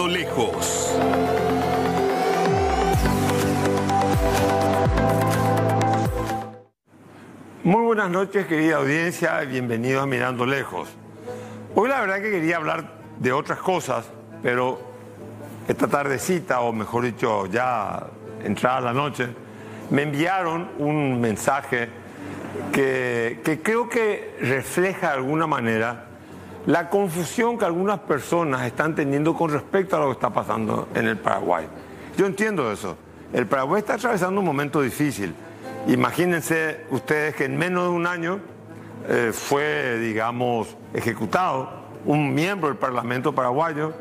Mirando Lejos. Muy buenas noches, querida audiencia, y bienvenido a Mirando Lejos. Hoy la verdad que quería hablar de otras cosas, pero esta tardecita, o mejor dicho, ya entrada la noche, me enviaron un mensaje que creo que refleja de alguna manera la confusión que algunas personas están teniendo con respecto a lo que está pasando en el Paraguay. Yo entiendo eso. El Paraguay está atravesando un momento difícil. Imagínense ustedes que en menos de un año fue, digamos, ejecutado un miembro del Parlamento paraguayo.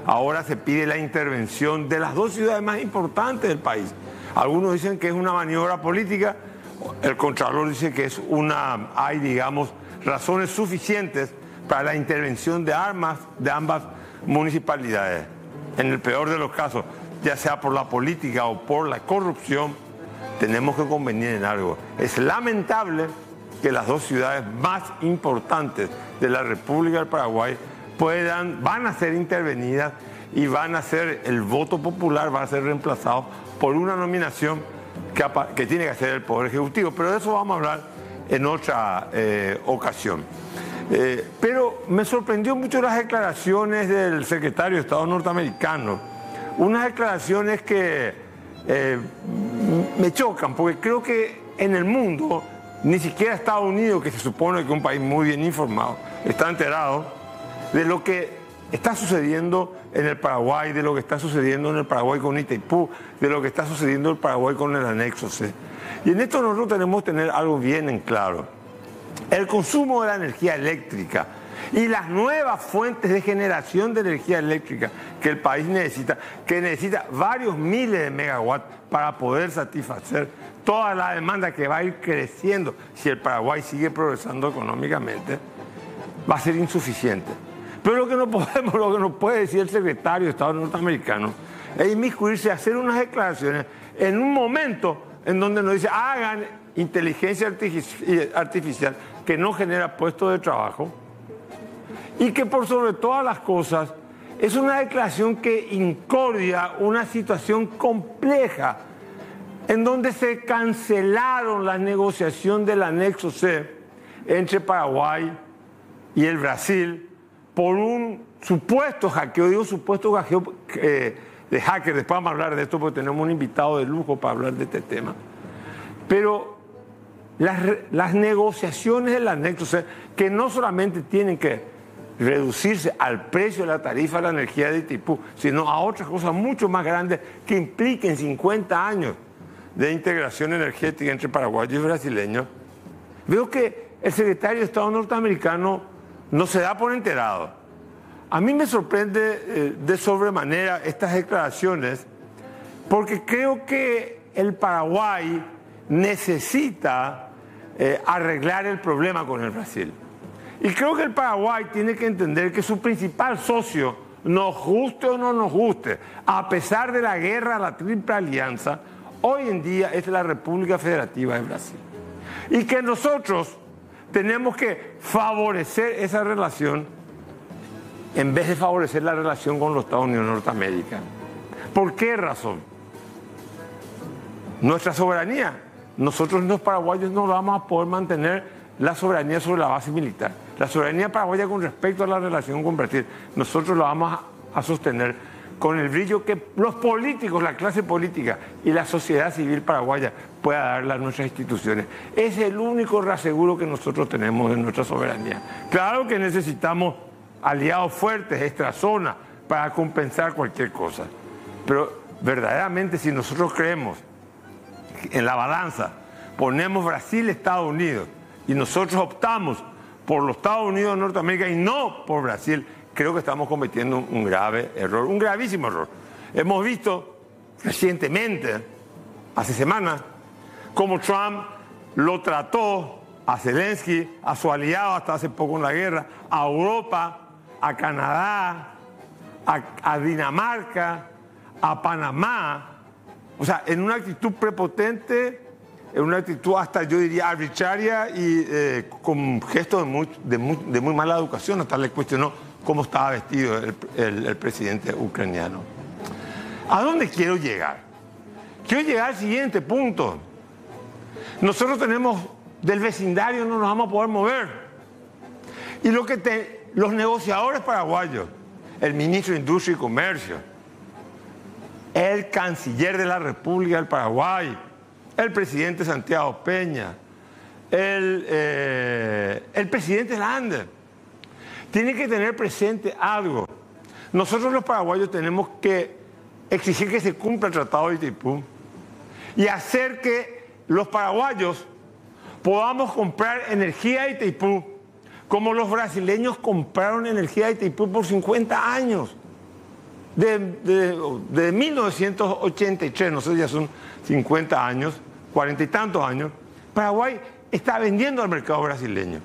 Ahora se pide la intervención de las dos ciudades más importantes del país. Algunos dicen que es una maniobra política, el Contralor dice que hay, digamos, razones suficientes para la intervención de ambas municipalidades. En el peor de los casos, ya sea por la política o por la corrupción, tenemos que convenir en algo. Es lamentable que las dos ciudades más importantes de la República del Paraguay van a ser intervenidas y el voto popular va a ser reemplazado por una nominación que tiene que hacer el Poder Ejecutivo. Pero de eso vamos a hablar en otra ocasión. Pero me sorprendió mucho las declaraciones del secretario de Estado norteamericano. Unas declaraciones que me chocan, porque creo que en el mundo, ni siquiera Estados Unidos, que se supone que es un país muy bien informado, está enterado de lo que está sucediendo en el Paraguay, de lo que está sucediendo en el Paraguay con Itaipú, de lo que está sucediendo en el Paraguay con el anexo C. Y en esto nosotros tenemos que tener algo bien en claro. El consumo de la energía eléctrica y las nuevas fuentes de generación de energía eléctrica que el país necesita, que necesita varios miles de megawatts para poder satisfacer toda la demanda que va a ir creciendo si el Paraguay sigue progresando económicamente, va a ser insuficiente. Pero lo que no puede decir el secretario de Estado norteamericano es inmiscuirse, hacer unas declaraciones en un momento en donde nos dice hagan inteligencia artificial que no genera puestos de trabajo y que por sobre todas las cosas es una declaración que incordia una situación compleja en donde se cancelaron la negociación del anexo C entre Paraguay y el Brasil por un supuesto hackeo, de hackers. Después vamos a hablar de esto porque tenemos un invitado de lujo para hablar de este tema. Pero las negociaciones del anexo C, que no solamente tienen que reducirse al precio de la tarifa de la energía de Itaipú, sino a otras cosas mucho más grandes que impliquen 50 años de integración energética entre paraguayos y brasileños. Veo que el secretario de Estado norteamericano no se da por enterado. A mí me sorprende de sobremanera estas declaraciones porque creo que el Paraguay necesita arreglar el problema con el Brasil. Y creo que el Paraguay tiene que entender que su principal socio, nos guste o no nos guste, a pesar de la guerra, la Triple Alianza, hoy en día es la República Federativa de Brasil. Y que nosotros tenemos que favorecer esa relación en vez de favorecer la relación con los Estados Unidos de Norteamérica. ¿Por qué razón? Nuestra soberanía. Nosotros los paraguayos no vamos a poder mantener la soberanía sobre la base militar. La soberanía paraguaya con respecto a la relación con Brasil, nosotros la vamos a sostener con el brillo que los políticos, la clase política y la sociedad civil paraguaya pueda darle a nuestras instituciones. Es el único reaseguro que nosotros tenemos de nuestra soberanía. Claro que necesitamos aliados fuertes, extrazonas, para compensar cualquier cosa. Pero verdaderamente si nosotros creemos en la balanza, ponemos Brasil, Estados Unidos, y nosotros optamos por los Estados Unidos de Norteamérica y no por Brasil, creo que estamos cometiendo un grave error, un gravísimo error. Hemos visto recientemente, hace semanas, cómo Trump lo trató a Zelensky, a su aliado hasta hace poco en la guerra, a Europa, a Canadá, a Dinamarca, a Panamá, o sea, en una actitud prepotente, en una actitud hasta yo diría arbitraria y con gestos de muy mala educación. Hasta le cuestionó cómo estaba vestido el presidente ucraniano. ¿A dónde quiero llegar? Quiero llegar al siguiente punto. Nosotros tenemos, del vecindario no nos vamos a poder mover. Y los negociadores paraguayos, el ministro de Industria y Comercio, el canciller de la República del Paraguay, el presidente Santiago Peña, el presidente Lander, tienen que tener presente algo. Nosotros los paraguayos tenemos que exigir que se cumpla el Tratado de Itaipú y hacer que los paraguayos podamos comprar energía de Itaipú como los brasileños compraron energía de Itaipú por 50 años. De 1983, no sé, ya son 50 años, 40 y tantos años, Paraguay está vendiendo al mercado brasileño.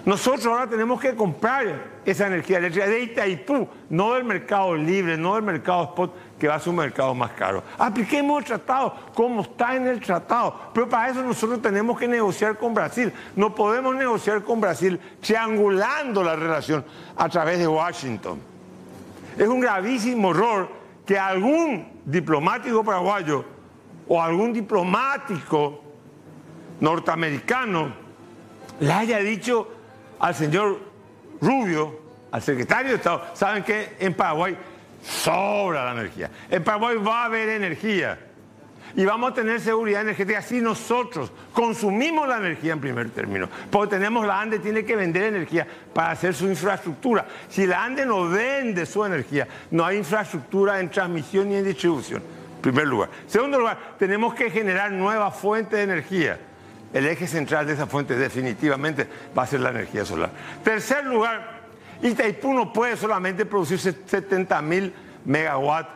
Nosotros ahora tenemos que comprar esa energía eléctrica de Itaipú, no del mercado libre, no del mercado spot, que va a ser un mercado más caro. Apliquemos el tratado como está en el tratado, pero para eso nosotros tenemos que negociar con Brasil. No podemos negociar con Brasil triangulando la relación a través de Washington. Es un gravísimo error que algún diplomático paraguayo o algún diplomático norteamericano le haya dicho al señor Rubio, al secretario de Estado, saben que en Paraguay sobra la energía. En Paraguay va a haber energía y vamos a tener seguridad energética si nosotros consumimos la energía en primer término. Porque tenemos la ANDE, tiene que vender energía para hacer su infraestructura. Si la ANDE no vende su energía, no hay infraestructura en transmisión ni en distribución, en primer lugar. Segundo lugar, tenemos que generar nuevas fuentes de energía. El eje central de esa fuente definitivamente va a ser la energía solar. Tercer lugar, Itaipú no puede solamente producir 70.000 megawatts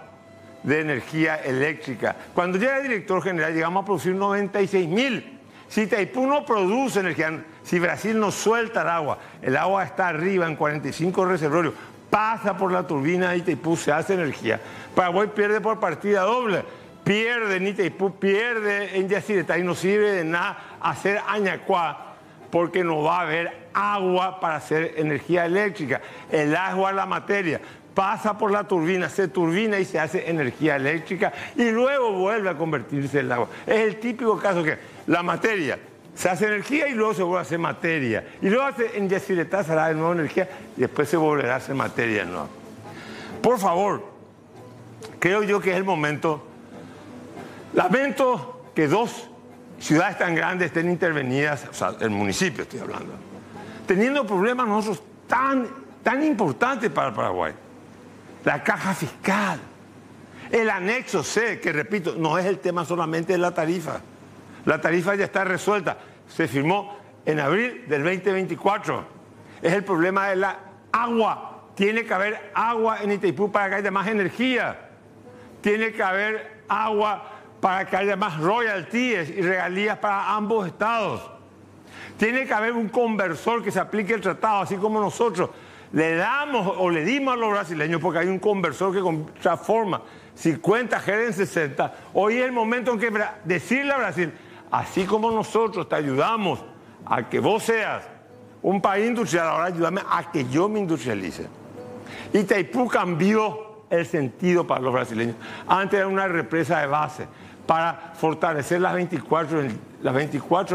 de energía eléctrica. Cuando llega el director general llegamos a producir 96.000. Si Itaipú no produce energía, si Brasil no suelta el agua está arriba en 45 reservorios, pasa por la turbina de Itaipú, se hace energía. Paraguay pierde por partida doble. Pierde en Itaipú, pierde en Yacyretá y no sirve de nada hacer Añacuá porque no va a haber agua para hacer energía eléctrica. El agua es la materia, pasa por la turbina, se turbina y se hace energía eléctrica y luego vuelve a convertirse en el agua. Es el típico caso que la materia se hace energía y luego se vuelve a hacer materia. Y luego en Yacyretá se hará de nuevo energía y después se volverá a hacer materia de nuevo. Por favor, creo yo que es el momento. Lamento que dos ciudades tan grandes estén intervenidas, o sea, el municipio estoy hablando, teniendo problemas nosotros tan importantes para Paraguay. La caja fiscal, el anexo C, que repito, no es el tema solamente de la tarifa. La tarifa ya está resuelta, se firmó en abril del 2024. Es el problema de la agua. Tiene que haber agua en Itaipú para que haya más energía. Tiene que haber agua para que haya más royalties y regalías para ambos estados. Tiene que haber un conversor que se aplique el tratado, así como nosotros le damos o le dimos a los brasileños, porque hay un conversor que transforma 50 GER en 60. Hoy es el momento en que decirle a Brasil, así como nosotros te ayudamos a que vos seas un país industrial, ahora ayúdame a que yo me industrialice. Itaipú cambió el sentido para los brasileños. Antes era una represa de base para fortalecer las 24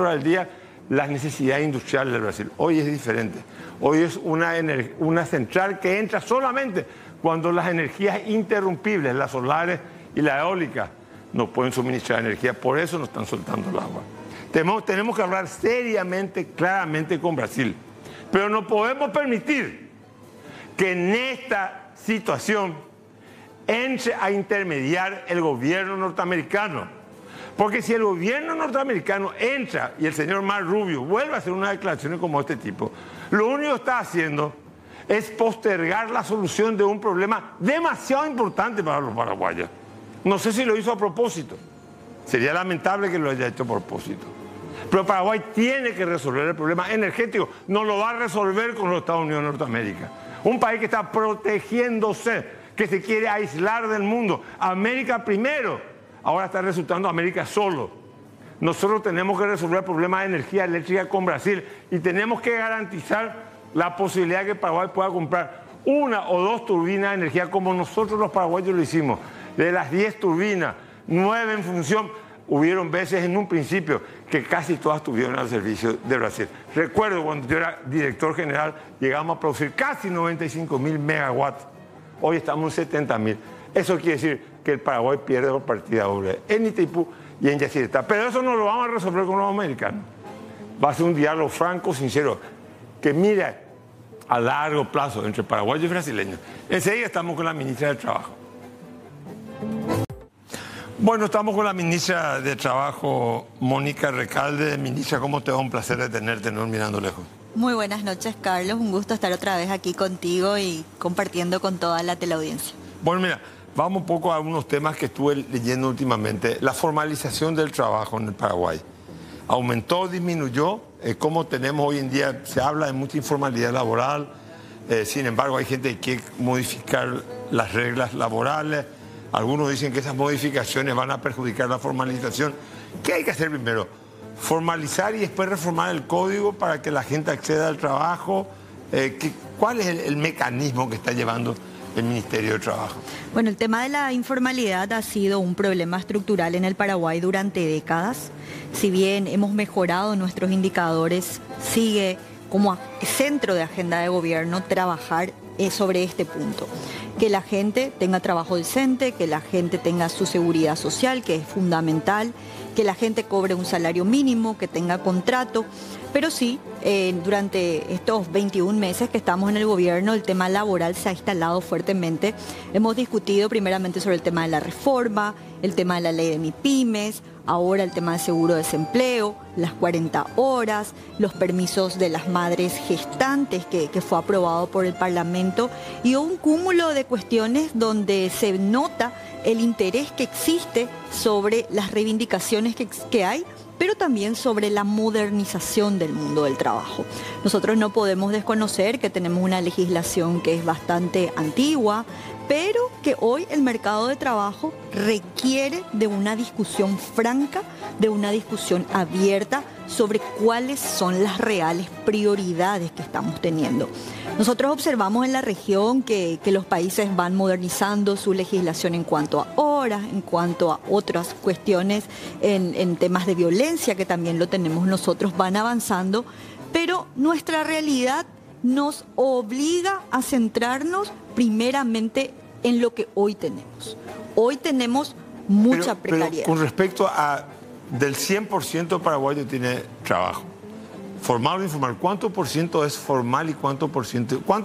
horas del día las necesidades industriales del Brasil. Hoy es diferente. Hoy es una central que entra solamente cuando las energías interrumpibles, las solares y la eólica, no pueden suministrar energía. Por eso no están soltando el agua. Tenemos que hablar seriamente, claramente con Brasil. Pero no podemos permitir que en esta situación entre a intermediar el gobierno norteamericano. Porque si el gobierno norteamericano entra y el señor Marco Rubio vuelve a hacer unas declaraciones como este tipo, lo único que está haciendo es postergar la solución de un problema demasiado importante para los paraguayos. No sé si lo hizo a propósito. Sería lamentable que lo haya hecho a propósito. Pero Paraguay tiene que resolver el problema energético. No lo va a resolver con los Estados Unidos de Norteamérica. Un país que está protegiéndose, que se quiere aislar del mundo. América primero, ahora está resultando América solo. Nosotros tenemos que resolver el problema de energía eléctrica con Brasil y tenemos que garantizar la posibilidad de que Paraguay pueda comprar una o dos turbinas de energía como nosotros los paraguayos lo hicimos. De las 10 turbinas, 9 en función. Hubieron veces en un principio que casi todas estuvieron al servicio de Brasil. Recuerdo cuando yo era director general, llegamos a producir casi 95.000 megawatts. Hoy estamos en 70.000. Eso quiere decir que el Paraguay pierde por partida doble en Itaipú y en Yacyretá. Pero eso no lo vamos a resolver con los americanos. Va a ser un diálogo franco, sincero, que mire a largo plazo entre paraguayos y brasileños. Enseguida estamos con la ministra de Trabajo. Bueno, estamos con la ministra de Trabajo, Mónica Recalde. Ministra, ¿cómo te va? Un placer de tenerte, ¿no? Mirando lejos. Muy buenas noches, Carlos. Un gusto estar otra vez aquí contigo y compartiendo con toda la teleaudiencia. Bueno, mira, vamos un poco a algunos temas que estuve leyendo últimamente. La formalización del trabajo en el Paraguay. ¿Aumentó, disminuyó? ¿Cómo tenemos hoy en día? Se habla de mucha informalidad laboral. Sin embargo, hay gente que quiere modificar las reglas laborales. Algunos dicen que esas modificaciones van a perjudicar la formalización. ¿Qué hay que hacer primero? ¿Formalizar y después reformar el código para que la gente acceda al trabajo? ¿Cuál es el mecanismo que está llevando el Ministerio de Trabajo? Bueno, el tema de la informalidad ha sido un problema estructural en el Paraguay durante décadas. Si bien hemos mejorado nuestros indicadores, sigue como centro de agenda de gobierno trabajar sobre este punto. Que la gente tenga trabajo decente, que la gente tenga su seguridad social, que es fundamental, que la gente cobre un salario mínimo, que tenga contrato. Pero sí, durante estos 21 meses que estamos en el gobierno, el tema laboral se ha instalado fuertemente. Hemos discutido primeramente sobre el tema de la reforma, el tema de la ley de MIPYMES, ahora el tema del seguro de desempleo, las 40 horas, los permisos de las madres gestantes que fue aprobado por el Parlamento y un cúmulo de cuestiones donde se nota el interés que existe sobre las reivindicaciones que hay, pero también sobre la modernización del mundo del trabajo. Nosotros no podemos desconocer que tenemos una legislación que es bastante antigua, pero que hoy el mercado de trabajo requiere de una discusión franca, de una discusión abierta sobre cuáles son las reales prioridades que estamos teniendo. Nosotros observamos en la región que los países van modernizando su legislación en cuanto a horas, en cuanto a otras cuestiones, en temas de violencia, que también lo tenemos nosotros, van avanzando, pero nuestra realidad nos obliga a centrarnos primeramente en lo que hoy tenemos. Hoy tenemos mucha precariedad. Pero con respecto a del 100% paraguayo tiene trabajo, formal o informal, ¿cuánto por ciento es formal y cuánto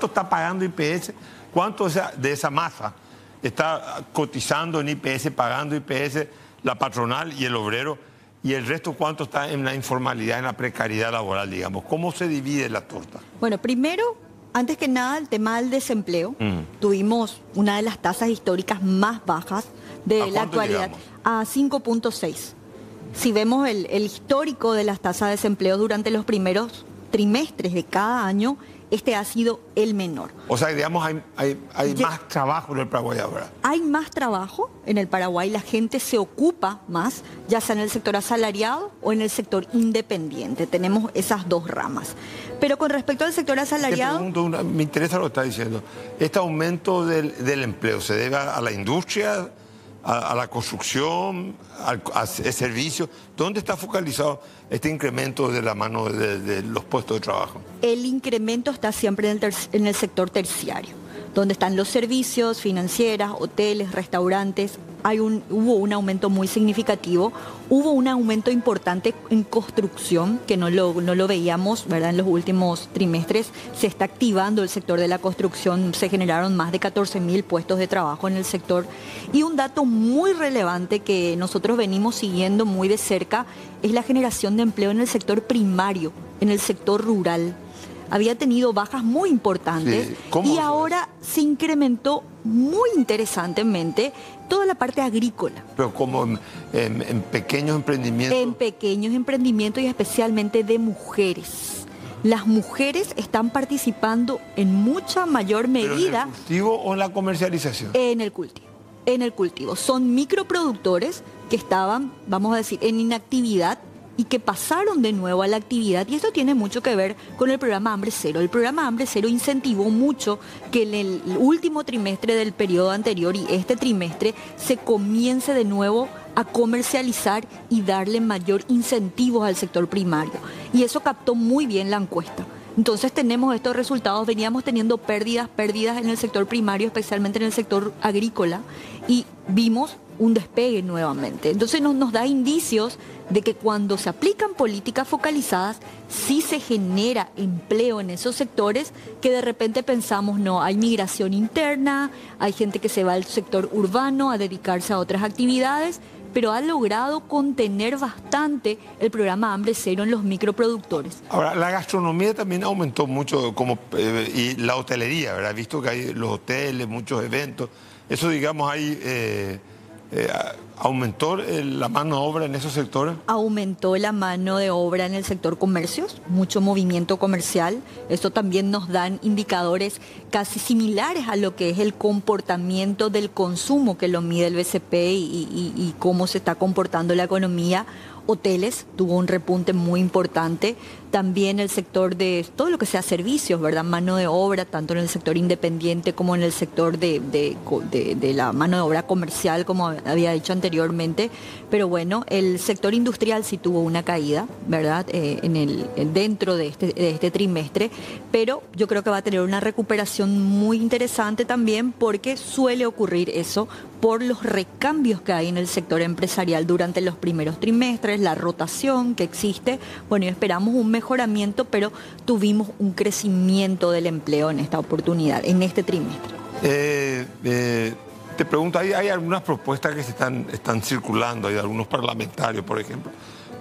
está pagando IPS? ¿Cuánto de esa masa está cotizando en IPS, pagando IPS, la patronal y el obrero? Y el resto, ¿cuánto está en la informalidad, en la precariedad laboral, digamos? ¿Cómo se divide la torta? Bueno, primero, antes que nada, el tema del desempleo. Tuvimos una de las tasas históricas más bajas de la actualidad, a 5.6. Si vemos el histórico de las tasas de desempleo durante los primeros trimestres de cada año, este ha sido el menor. O sea, digamos, hay más trabajo en el Paraguay ahora. Hay más trabajo en el Paraguay, la gente se ocupa más, ya sea en el sector asalariado o en el sector independiente. Tenemos esas dos ramas. Pero con respecto al sector asalariado... Te pregunto, me interesa lo que está diciendo. ¿Este aumento del empleo se debe a la industria, a la construcción, a servicios? ¿Dónde está focalizado este incremento de la mano de los puestos de trabajo? El incremento está siempre en el sector terciario, donde están los servicios, financieras, hoteles, restaurantes. Hubo un aumento muy significativo, hubo un aumento importante en construcción, que no lo veíamos, ¿verdad? En los últimos trimestres se está activando el sector de la construcción, se generaron más de 14.000 puestos de trabajo en el sector. Y un dato muy relevante que nosotros venimos siguiendo muy de cerca es la generación de empleo en el sector primario, en el sector rural. Había tenido bajas muy importantes y ahora se incrementó muy interesantemente toda la parte agrícola. Pero como en pequeños emprendimientos. En pequeños emprendimientos y especialmente de mujeres. Las mujeres están participando en mucha mayor medida. ¿En el cultivo o en la comercialización? En el cultivo. En el cultivo. Son microproductores que estaban, vamos a decir, en inactividad y que pasaron de nuevo a la actividad. Y esto tiene mucho que ver con el programa Hambre Cero. El programa Hambre Cero incentivó mucho que en el último trimestre del periodo anterior y este trimestre se comience de nuevo a comercializar y darle mayor incentivos al sector primario. Y eso captó muy bien la encuesta. Entonces tenemos estos resultados, veníamos teniendo pérdidas en el sector primario, especialmente en el sector agrícola, y vimos un despegue nuevamente. Entonces nos da indicios de que cuando se aplican políticas focalizadas, sí se genera empleo en esos sectores que de repente pensamos, no, hay migración interna, hay gente que se va al sector urbano a dedicarse a otras actividades, pero ha logrado contener bastante el programa Hambre Cero en los microproductores. Ahora, la gastronomía también aumentó mucho, y la hotelería, ¿verdad? Visto que hay los hoteles, muchos eventos. Eso, digamos, ¿aumentó la mano de obra en esos sectores? Aumentó la mano de obra en el sector comercios, mucho movimiento comercial. Esto también nos dan indicadores casi similares a lo que es el comportamiento del consumo que lo mide el BCP y cómo se está comportando la economía. Hoteles tuvo un repunte muy importante, también el sector de todo lo que sea servicios, ¿verdad? Mano de obra, tanto en el sector independiente como en el sector de la mano de obra comercial, como había dicho anteriormente. Pero bueno, el sector industrial sí tuvo una caída, ¿verdad? Dentro de este trimestre, pero yo creo que va a tener una recuperación muy interesante también porque suele ocurrir eso por los recambios que hay en el sector empresarial durante los primeros trimestres, la rotación que existe. Bueno, y esperamos un mejoramiento, pero tuvimos un crecimiento del empleo en esta oportunidad, en este trimestre. Te pregunto, hay algunas propuestas que se están circulando, hay algunos parlamentarios, por ejemplo,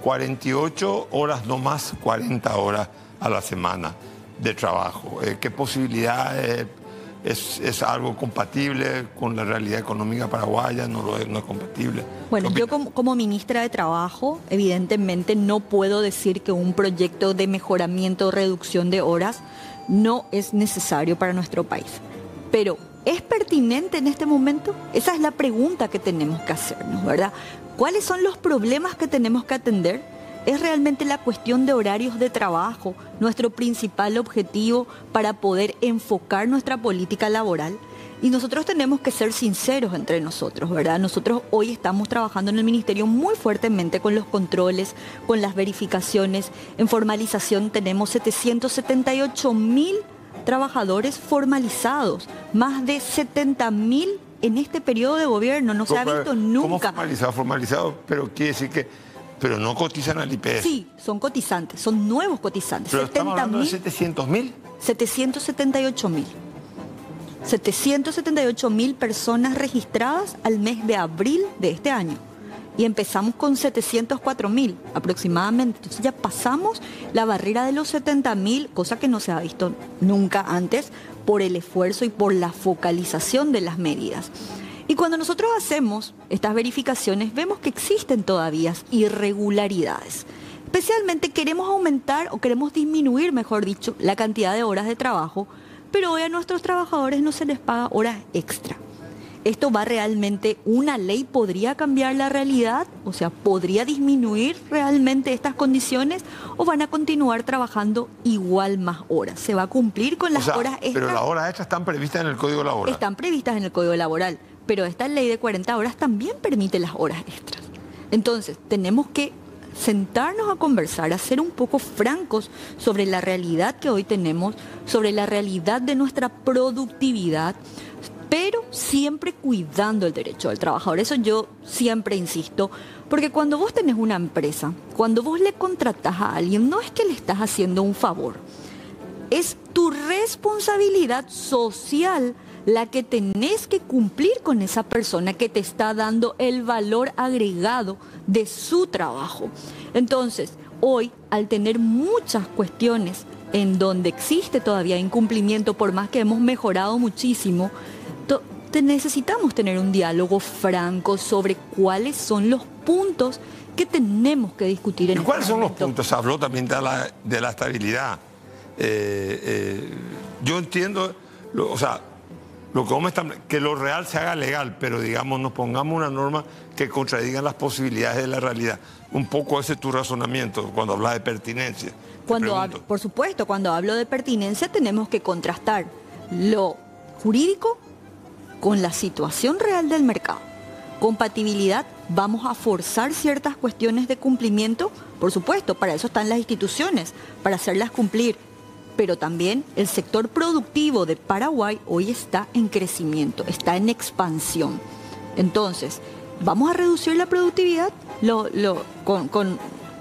48 horas, no más 40 horas a la semana de trabajo. ¿Qué posibilidades? ¿Es algo compatible con la realidad económica paraguaya? No es compatible. Bueno, yo como ministra de Trabajo, evidentemente no puedo decir que un proyecto de mejoramiento o reducción de horas no es necesario para nuestro país. Pero, ¿es pertinente en este momento? Esa es la pregunta que tenemos que hacernos, ¿verdad? ¿Cuáles son los problemas que tenemos que atender? ¿Es realmente la cuestión de horarios de trabajo nuestro principal objetivo para poder enfocar nuestra política laboral? Y nosotros tenemos que ser sinceros entre nosotros, ¿verdad? Nosotros hoy estamos trabajando en el Ministerio muy fuertemente con los controles, con las verificaciones. En formalización tenemos 778.000 trabajadores formalizados, más de 70.000 en este periodo de gobierno, no se ha visto nunca. ¿Cómo formalizado? Pero quiere decir que... Pero no cotizan al IPS. Sí, son cotizantes, son nuevos cotizantes. Pero estamos hablando de 700.000. 778.000. 778.000 personas registradas al mes de abril de este año. Y empezamos con 704.000 aproximadamente. Entonces ya pasamos la barrera de los 70.000, cosa que no se ha visto nunca antes por el esfuerzo y por la focalización de las medidas. Y cuando nosotros hacemos estas verificaciones, vemos que existen todavía irregularidades. Especialmente queremos aumentar o queremos disminuir, mejor dicho, la cantidad de horas de trabajo, pero hoy a nuestros trabajadores no se les paga horas extra. ¿Esto va realmente, una ley podría cambiar la realidad? O sea, ¿podría disminuir realmente estas condiciones? ¿O van a continuar trabajando igual más horas? ¿Se va a cumplir con las horas extras? Pero las horas extras están previstas en el Código Laboral. Están previstas en el Código Laboral. Pero esta ley de 40 horas también permite las horas extras. Entonces, tenemos que sentarnos a conversar, a ser un poco francos sobre la realidad que hoy tenemos, sobre la realidad de nuestra productividad, pero siempre cuidando el derecho del trabajador. Eso yo siempre insisto, porque cuando vos tenés una empresa, cuando vos le contratás a alguien, no es que le estás haciendo un favor, es tu responsabilidad social la que tenés que cumplir con esa persona que te está dando el valor agregado de su trabajo. Entonces, hoy, al tener muchas cuestiones en donde existe todavía incumplimiento, por más que hemos mejorado muchísimo, necesitamos tener un diálogo franco sobre cuáles son los puntos que tenemos que discutir en este momento. ¿Y cuáles son los puntos? Habló también de la estabilidad. Yo entiendo, Lo que vos me estás, que lo real se haga legal, pero digamos, nos pongamos una norma que contradiga las posibilidades de la realidad. Un poco ese es tu razonamiento cuando hablas de pertinencia. Por supuesto, cuando hablo de pertinencia tenemos que contrastar lo jurídico con la situación real del mercado. Compatibilidad, vamos a forzar ciertas cuestiones de cumplimiento, por supuesto, para eso están las instituciones, para hacerlas cumplir. Pero también el sector productivo de Paraguay hoy está en crecimiento, está en expansión. Entonces, ¿vamos a reducir la productividad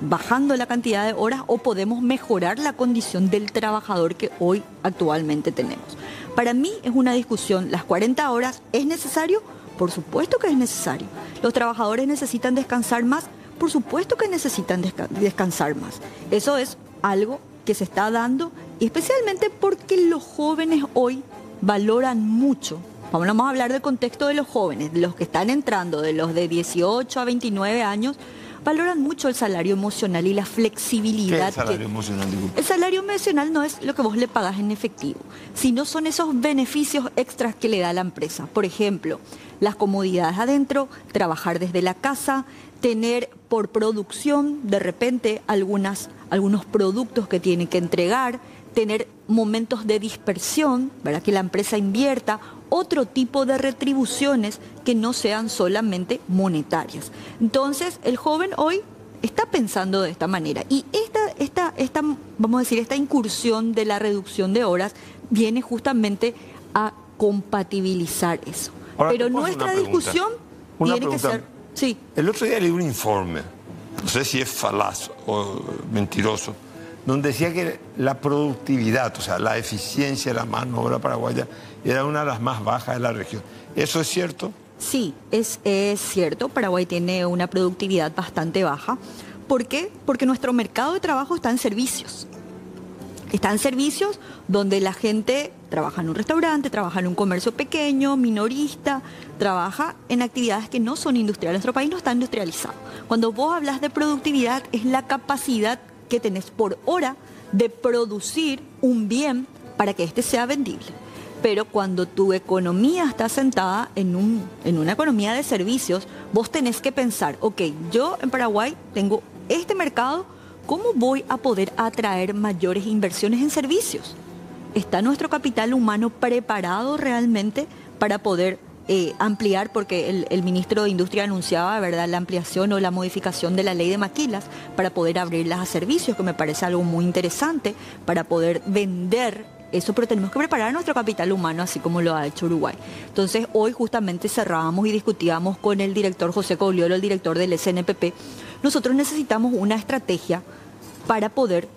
bajando la cantidad de horas o podemos mejorar la condición del trabajador que hoy actualmente tenemos? Para mí es una discusión, ¿las 40 horas es necesario? Por supuesto que es necesario. ¿Los trabajadores necesitan descansar más? Por supuesto que necesitan descansar más. Eso es algo que se está dando, y especialmente porque los jóvenes hoy valoran mucho. Vamos a hablar del contexto de los jóvenes, de los que están entrando, de los de 18 a 29 años, valoran mucho el salario emocional y la flexibilidad. ¿Qué es el salario emocional? El salario emocional no es lo que vos le pagás en efectivo, sino son esos beneficios extras que le da la empresa. Por ejemplo, las comodidades adentro, trabajar desde la casa, tener por producción de repente algunos productos que tienen que entregar, tener momentos de dispersión, ¿verdad? Que la empresa invierta, otro tipo de retribuciones que no sean solamente monetarias. Entonces, el joven hoy está pensando de esta manera. Y vamos a decir, esta incursión de la reducción de horas viene justamente a compatibilizar eso. Ahora, pero nuestra discusión tiene que ser... Sí. El otro día leí un informe, no sé si es falaz o mentiroso, donde decía que la productividad, o sea, la eficiencia de la mano de obra paraguaya era una de las más bajas de la región. ¿Eso es cierto? Sí, es cierto. Paraguay tiene una productividad bastante baja. ¿Por qué? Porque nuestro mercado de trabajo está en servicios. Está en servicios donde la gente trabaja en un restaurante, trabaja en un comercio pequeño, minorista, trabaja en actividades que no son industriales. Nuestro país no está industrializado. Cuando vos hablas de productividad, es la capacidad que tenés por hora de producir un bien para que éste sea vendible. Pero cuando tu economía está sentada en una economía de servicios, vos tenés que pensar, ok, yo en Paraguay tengo este mercado, ¿cómo voy a poder atraer mayores inversiones en servicios? ¿Está nuestro capital humano preparado realmente para poder ampliar? Porque el ministro de Industria anunciaba, ¿verdad?, la ampliación o la modificación de la ley de maquilas para poder abrirlas a servicios, que me parece algo muy interesante, para poder vender eso, pero tenemos que preparar nuestro capital humano, así como lo ha hecho Uruguay. Entonces, hoy justamente cerrábamos y discutíamos con el director José Cogliolo, el director del SNPP. Nosotros necesitamos una estrategia para poder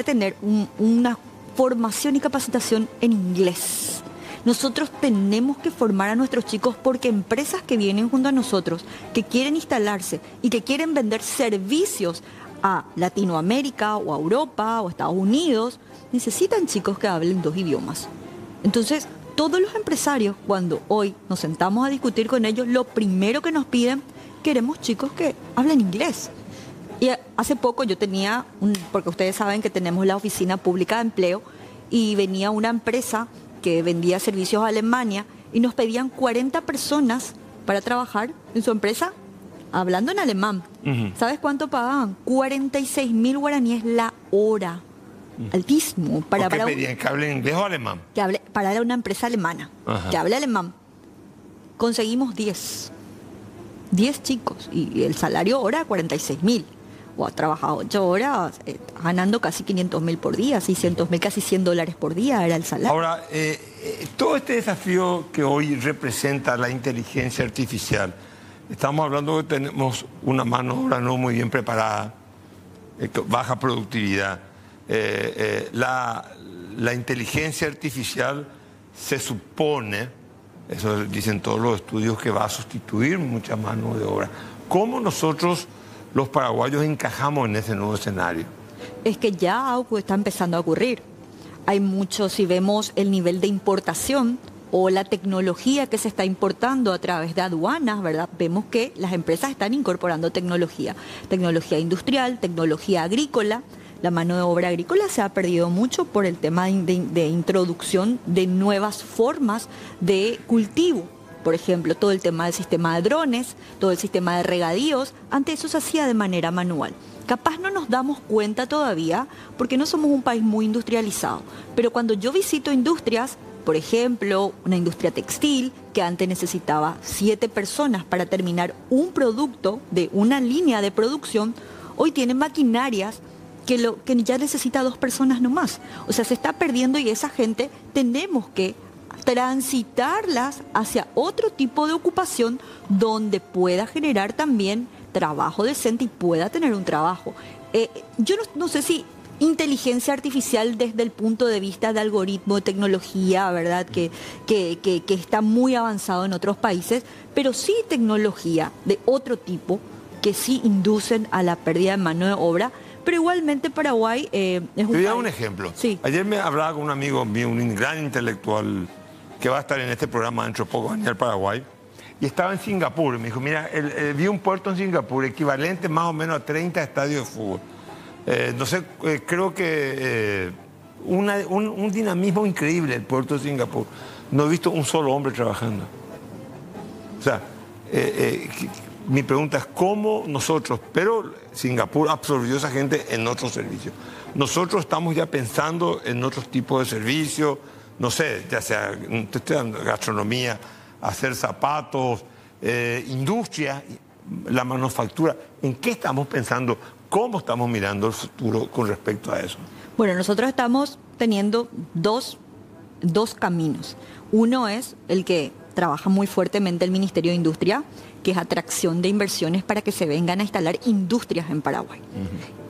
tener una formación y capacitación en inglés. Nosotros tenemos que formar a nuestros chicos porque empresas que vienen junto a nosotros, que quieren instalarse y que quieren vender servicios a Latinoamérica o a Europa o a Estados Unidos, necesitan chicos que hablen 2 idiomas. Entonces, todos los empresarios, cuando hoy nos sentamos a discutir con ellos, lo primero que nos piden, queremos chicos que hablen inglés. Y hace poco yo tenía, porque ustedes saben que tenemos la Oficina Pública de Empleo, y venía una empresa que vendía servicios a Alemania y nos pedían 40 personas para trabajar en su empresa hablando en alemán. ¿Sabes cuánto pagaban? 46.000 guaraníes la hora. Altísimo. ¿Qué pedían? ¿Que hable inglés o alemán? Para una empresa alemana. Ajá. Que hable alemán. Conseguimos 10 chicos y el salario hora 46.000. O ha trabajado 8 horas, ganando casi 500.000 por día, 600.000, casi $100 por día era el salario. Ahora, todo este desafío que hoy representa la inteligencia artificial, estamos hablando de que tenemos una mano de obra no muy bien preparada, baja productividad. La inteligencia artificial se supone, eso dicen todos los estudios, que va a sustituir mucha mano de obra. ¿Cómo nosotros, los paraguayos, encajamos en ese nuevo escenario? Es que ya está empezando a ocurrir. Hay mucho, si vemos el nivel de importación o la tecnología que se está importando a través de aduanas, ¿verdad? Vemos que las empresas están incorporando tecnología industrial, tecnología agrícola, la mano de obra agrícola se ha perdido mucho por el tema de introducción de nuevas formas de cultivo. Por ejemplo, todo el tema del sistema de drones, todo el sistema de regadíos, antes eso se hacía de manera manual. Capaz no nos damos cuenta todavía porque no somos un país muy industrializado, pero cuando yo visito industrias, por ejemplo, una industria textil que antes necesitaba 7 personas para terminar un producto de una línea de producción, hoy tienen maquinarias que ya necesita 2 personas nomás. O sea, se está perdiendo y esa gente tenemos que transitarlas hacia otro tipo de ocupación donde pueda generar también trabajo decente y pueda tener un trabajo. Yo no sé si inteligencia artificial desde el punto de vista de algoritmo, de tecnología, ¿verdad? Que está muy avanzado en otros países, pero sí tecnología de otro tipo que sí inducen a la pérdida de mano de obra. Pero igualmente Paraguay es un país... Te voy a dar un ejemplo. Sí. Ayer me hablaba con un amigo mío, un gran intelectual que va a estar en este programa dentro de poco, Daniel Paraguay, y estaba en Singapur. Me dijo, mira, vi un puerto en Singapur equivalente más o menos a 30 estadios de fútbol. No sé, creo que un dinamismo increíble el puerto de Singapur. No he visto un solo hombre trabajando. O sea, mi pregunta es cómo nosotros, pero Singapur absorbió a esa gente en otros servicios. Nosotros estamos ya pensando en otros tipos de servicios, no sé, ya sea gastronomía, hacer zapatos, industria, la manufactura. ¿En qué estamos pensando? ¿Cómo estamos mirando el futuro con respecto a eso? Bueno, nosotros estamos teniendo dos caminos. Uno es el que trabaja muy fuertemente el Ministerio de Industria, que es atracción de inversiones para que se vengan a instalar industrias en Paraguay.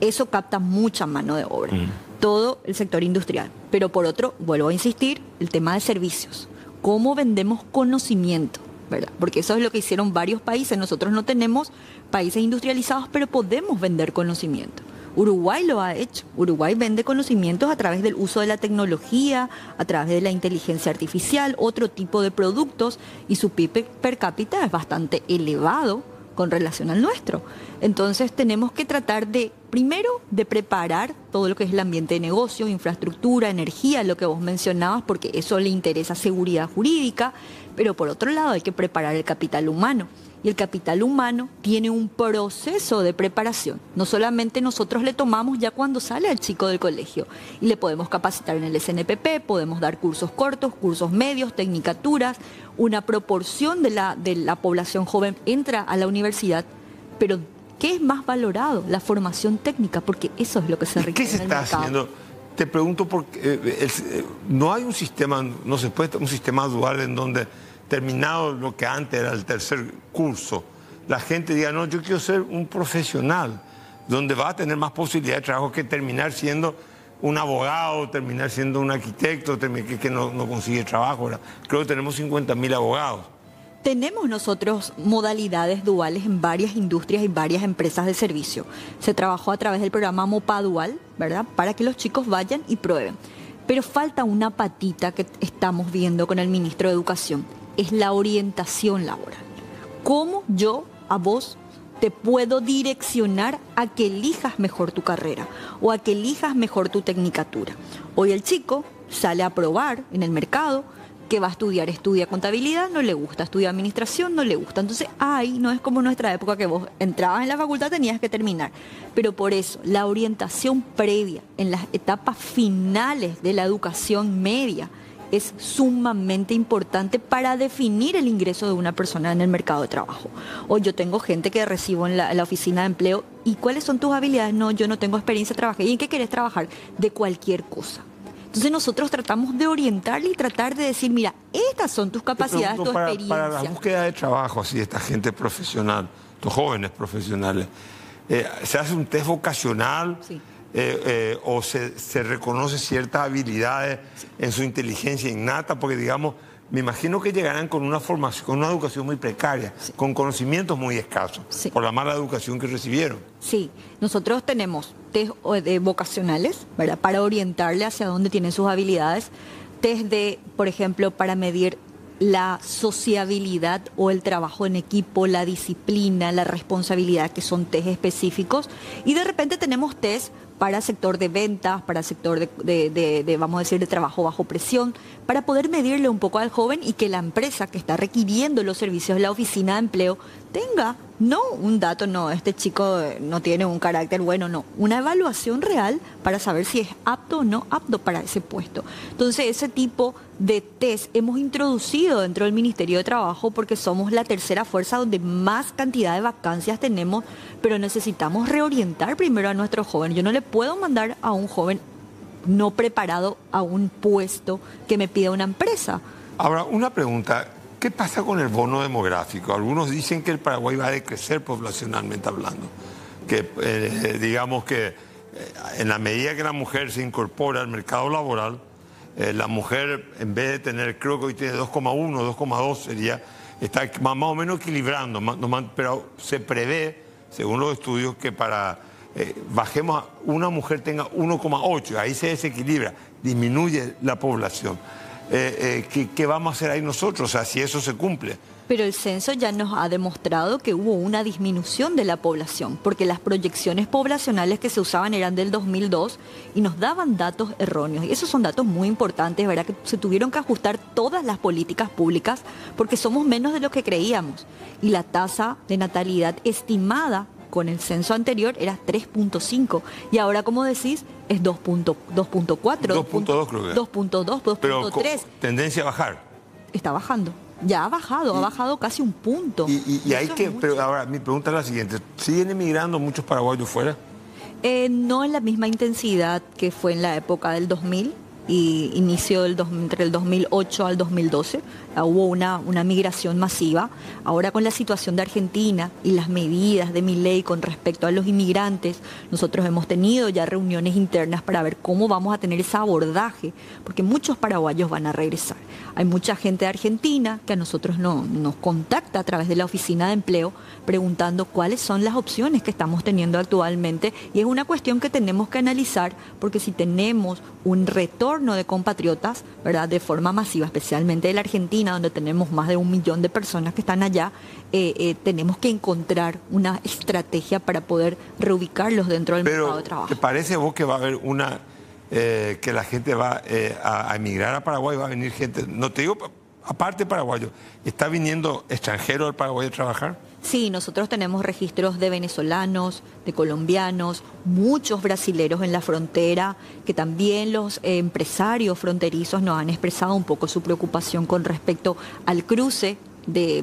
Eso capta mucha mano de obra, todo el sector industrial. Pero por otro, vuelvo a insistir, el tema de servicios. ¿Cómo vendemos conocimiento? ¿Verdad? Porque eso es lo que hicieron varios países. Nosotros no tenemos países industrializados, pero podemos vender conocimiento. Uruguay lo ha hecho. Uruguay vende conocimientos a través del uso de la tecnología, a través de la inteligencia artificial, otro tipo de productos, y su PIB per cápita es bastante elevado con relación al nuestro. Entonces tenemos que tratar de, primero, de preparar todo lo que es el ambiente de negocio, infraestructura, energía, lo que vos mencionabas, porque eso le interesa seguridad jurídica, pero por otro lado hay que preparar el capital humano. Y el capital humano tiene un proceso de preparación. No solamente nosotros le tomamos ya cuando sale el chico del colegio y le podemos capacitar en el SNPP, podemos dar cursos cortos, cursos medios, tecnicaturas, una proporción de la población joven entra a la universidad, pero ¿qué es más valorado? La formación técnica, porque eso es lo que se requiere en el mercado. ¿Qué se está haciendo? Te pregunto porque no hay un sistema, no se puede, un sistema dual en donde terminado lo que antes era el tercer curso, la gente diga, no, yo quiero ser un profesional, donde va a tener más posibilidad de trabajo que terminar siendo un abogado, terminar siendo un arquitecto, que no consigue trabajo. ¿Verdad? Creo que tenemos 50.000 abogados. Tenemos nosotros modalidades duales en varias industrias y varias empresas de servicio. Se trabajó a través del programa MOPA Dual, ¿verdad? Para que los chicos vayan y prueben. Pero falta una patita que estamos viendo con el ministro de Educación. Es la orientación laboral. ¿Cómo yo a vos te puedo direccionar a que elijas mejor tu carrera o a que elijas mejor tu tecnicatura? Hoy el chico sale a probar en el mercado que va a estudiar, estudia contabilidad, no le gusta, estudia administración, no le gusta. Entonces ahí no es como nuestra época que vos entrabas en la facultad, tenías que terminar. Pero por eso la orientación previa en las etapas finales de la educación media es sumamente importante para definir el ingreso de una persona en el mercado de trabajo. Hoy yo tengo gente que recibo en la oficina de empleo, ¿y cuáles son tus habilidades? No, yo no tengo experiencia, trabajé. ¿Y en qué querés trabajar? De cualquier cosa. Entonces nosotros tratamos de orientarle y tratar de decir, mira, estas son tus capacidades, tu experiencia. Para la búsqueda de trabajo, así, esta gente profesional, estos jóvenes profesionales, ¿se hace un test vocacional? Sí. ¿O se reconoce ciertas habilidades en su inteligencia innata? Porque, digamos, me imagino que llegarán con una formación, con una educación muy precaria, con conocimientos muy escasos, por la mala educación que recibieron. Sí, nosotros tenemos test vocacionales, ¿verdad? Para orientarle hacia dónde tienen sus habilidades, test por ejemplo, para medir la sociabilidad o el trabajo en equipo, la disciplina, la responsabilidad, que son test específicos, y de repente tenemos test para sector de ventas, para sector vamos a decir, de trabajo bajo presión, para poder medirle un poco al joven y que la empresa que está requiriendo los servicios de la oficina de empleo tenga, no un dato, no, este chico no tiene un carácter bueno, no, una evaluación real para saber si es apto o no apto para ese puesto. Entonces, ese tipo de test hemos introducido dentro del Ministerio de Trabajo porque somos la tercera fuerza donde más cantidad de vacancias tenemos, pero necesitamos reorientar primero a nuestros jóvenes. Yo no le puedo mandar a un joven no preparado a un puesto que me pida una empresa. Ahora, una pregunta. ¿Qué pasa con el bono demográfico? Algunos dicen que el Paraguay va a decrecer poblacionalmente hablando. Que digamos que en la medida que la mujer se incorpora al mercado laboral, la mujer en vez de tener, creo que hoy tiene 2,1, 2,2 sería, está más o menos equilibrando, pero se prevé, según los estudios, que para bajemos a una mujer tenga 1,8, ahí se desequilibra, disminuye la población. ¿Qué vamos a hacer ahí nosotros? O sea, si eso se cumple. Pero el censo ya nos ha demostrado que hubo una disminución de la población, porque las proyecciones poblacionales que se usaban eran del 2002 y nos daban datos erróneos. Y esos son datos muy importantes, ¿verdad? Que se tuvieron que ajustar todas las políticas públicas porque somos menos de lo que creíamos. Y la tasa de natalidad estimada con el censo anterior era 3.5 y ahora, como decís, es 2.4. 2.2 creo que. 2.2, 2.3. Pero tendencia a bajar. Está bajando. Ya ha bajado casi un punto. Y hay que, pero ahora mi pregunta es la siguiente: ¿siguen emigrando muchos paraguayos fuera? No en la misma intensidad que fue en la época del 2000 y inicio entre el 2008 al 2012. Hubo una migración masiva. Ahora, con la situación de Argentina y las medidas de Milei con respecto a los inmigrantes, nosotros hemos tenido ya reuniones internas para ver cómo vamos a tener ese abordaje, porque muchos paraguayos van a regresar. Hay mucha gente de Argentina que a nosotros nos contacta a través de la oficina de empleo preguntando cuáles son las opciones que estamos teniendo actualmente, y es una cuestión que tenemos que analizar, porque si tenemos un retorno de compatriotas, ¿verdad?, de forma masiva, especialmente de la Argentina, donde tenemos más de 1 millón de personas que están allá, tenemos que encontrar una estrategia para poder reubicarlos dentro del mercado de trabajo. ¿Te parece vos que va a haber que la gente va a emigrar a Paraguay, va a venir gente, no te digo aparte paraguayo, está viniendo extranjeros al Paraguay a trabajar? Sí, nosotros tenemos registros de venezolanos, de colombianos, muchos brasileros en la frontera, que también los empresarios fronterizos nos han expresado un poco su preocupación con respecto al cruce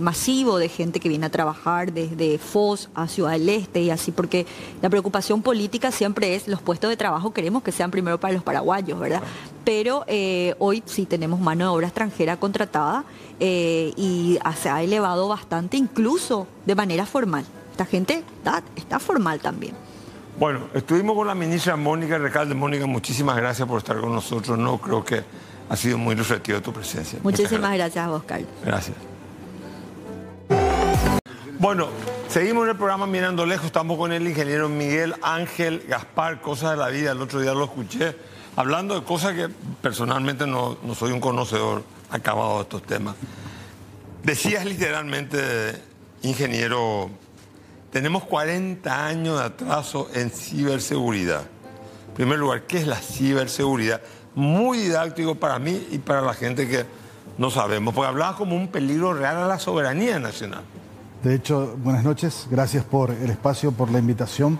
masivo de gente que viene a trabajar desde Foz a Ciudad del Este y así, porque la preocupación política siempre es los puestos de trabajo, queremos que sean primero para los paraguayos, ¿verdad? Pero hoy sí tenemos mano de obra extranjera contratada y se ha elevado bastante, incluso de manera formal. Esta gente está formal también. Bueno, estuvimos con la ministra Mónica Recalde. Mónica, muchísimas gracias por estar con nosotros. No creo que ha sido muy ilustrativo tu presencia. Muchísimas gracias, Oscar. Gracias. Bueno, seguimos en el programa Mirando Lejos. Estamos con el ingeniero Miguel Ángel Gaspar, Cosas de la Vida. El otro día lo escuché hablando de cosas que personalmente no soy un conocedor acabado de estos temas. Decías literalmente, ingeniero, tenemos 40 años de atraso en ciberseguridad. En primer lugar, ¿qué es la ciberseguridad? Muy didáctico para mí y para la gente que no sabemos, porque hablaba como un peligro real a la soberanía nacional. De hecho, buenas noches, gracias por el espacio, por la invitación.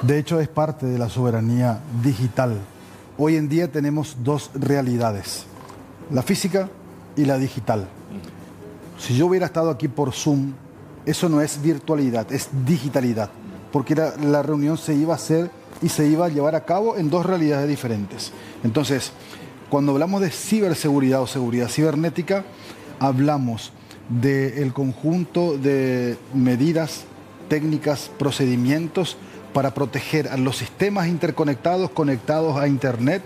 De hecho, es parte de la soberanía digital. Hoy en día tenemos dos realidades, la física y la digital. Si yo hubiera estado aquí por Zoom, eso no es virtualidad, es digitalidad, porque la reunión se iba a hacer y se iba a llevar a cabo en dos realidades diferentes. Entonces, cuando hablamos de ciberseguridad o seguridad cibernética, hablamos del conjunto de medidas, técnicas, procedimientos para proteger a los sistemas interconectados, conectados a Internet,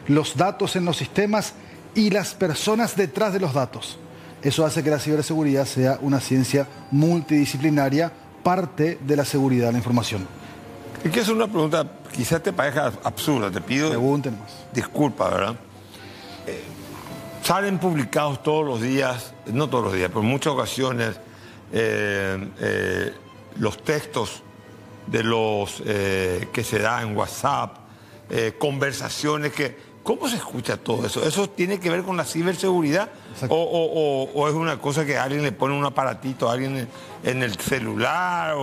los datos en los sistemas y las personas detrás de los datos. Eso hace que la ciberseguridad sea una ciencia multidisciplinaria, parte de la seguridad de la información. Y quiero hacer una pregunta, quizás te parezca absurda, te pido disculpas, ¿verdad? Salen publicados todos los días, no todos los días, pero en muchas ocasiones, los textos de los que se da en WhatsApp, conversaciones que... ¿Cómo se escucha todo eso? ¿Eso tiene que ver con la ciberseguridad? O es una cosa que alguien le pone un aparatito a alguien en el celular?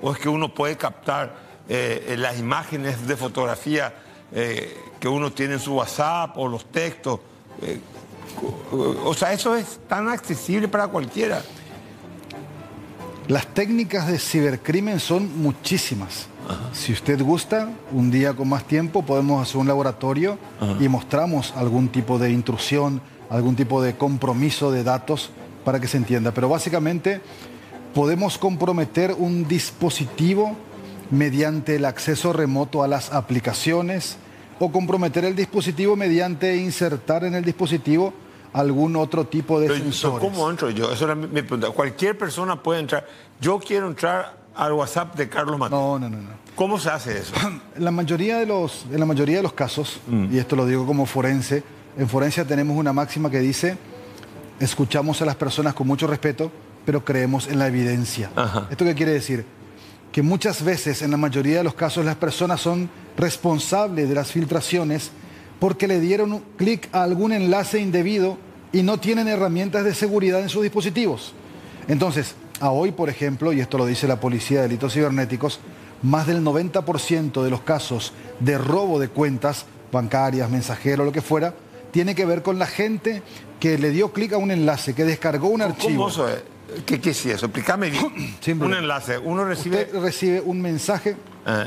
¿O es que uno puede captar las imágenes de fotografía que uno tiene en su WhatsApp o los textos? O sea, eso es tan accesible para cualquiera. Las técnicas de cibercrimen son muchísimas. Si usted gusta, un día con más tiempo podemos hacer un laboratorio y mostramos algún tipo de intrusión, algún tipo de compromiso de datos para que se entienda. Pero básicamente podemos comprometer un dispositivo mediante el acceso remoto a las aplicaciones o comprometer el dispositivo mediante insertar en el dispositivo algún otro tipo de sensores. ¿Cómo entro yo? Eso era mi pregunta. Cualquier persona puede entrar. Yo quiero entrar al WhatsApp de Carlos Mateo. No. ¿Cómo se hace eso? En la mayoría de los casos, y esto lo digo como forense, en forense tenemos una máxima que dice: escuchamos a las personas con mucho respeto, pero creemos en la evidencia. ¿Esto qué quiere decir? Que muchas veces, en la mayoría de los casos, las personas son responsables de las filtraciones porque le dieron un clic a algún enlace indebido y no tienen herramientas de seguridad en sus dispositivos. Entonces, a hoy, por ejemplo, y esto lo dice la Policía de Delitos Cibernéticos, más del 90% de los casos de robo de cuentas bancarias, mensajeros, lo que fuera, tiene que ver con la gente que le dio clic a un enlace, que descargó un archivo. ¿Cómo eso es? ¿Qué es eso? Explícame bien. Un enlace. Uno recibe... Usted recibe un mensaje...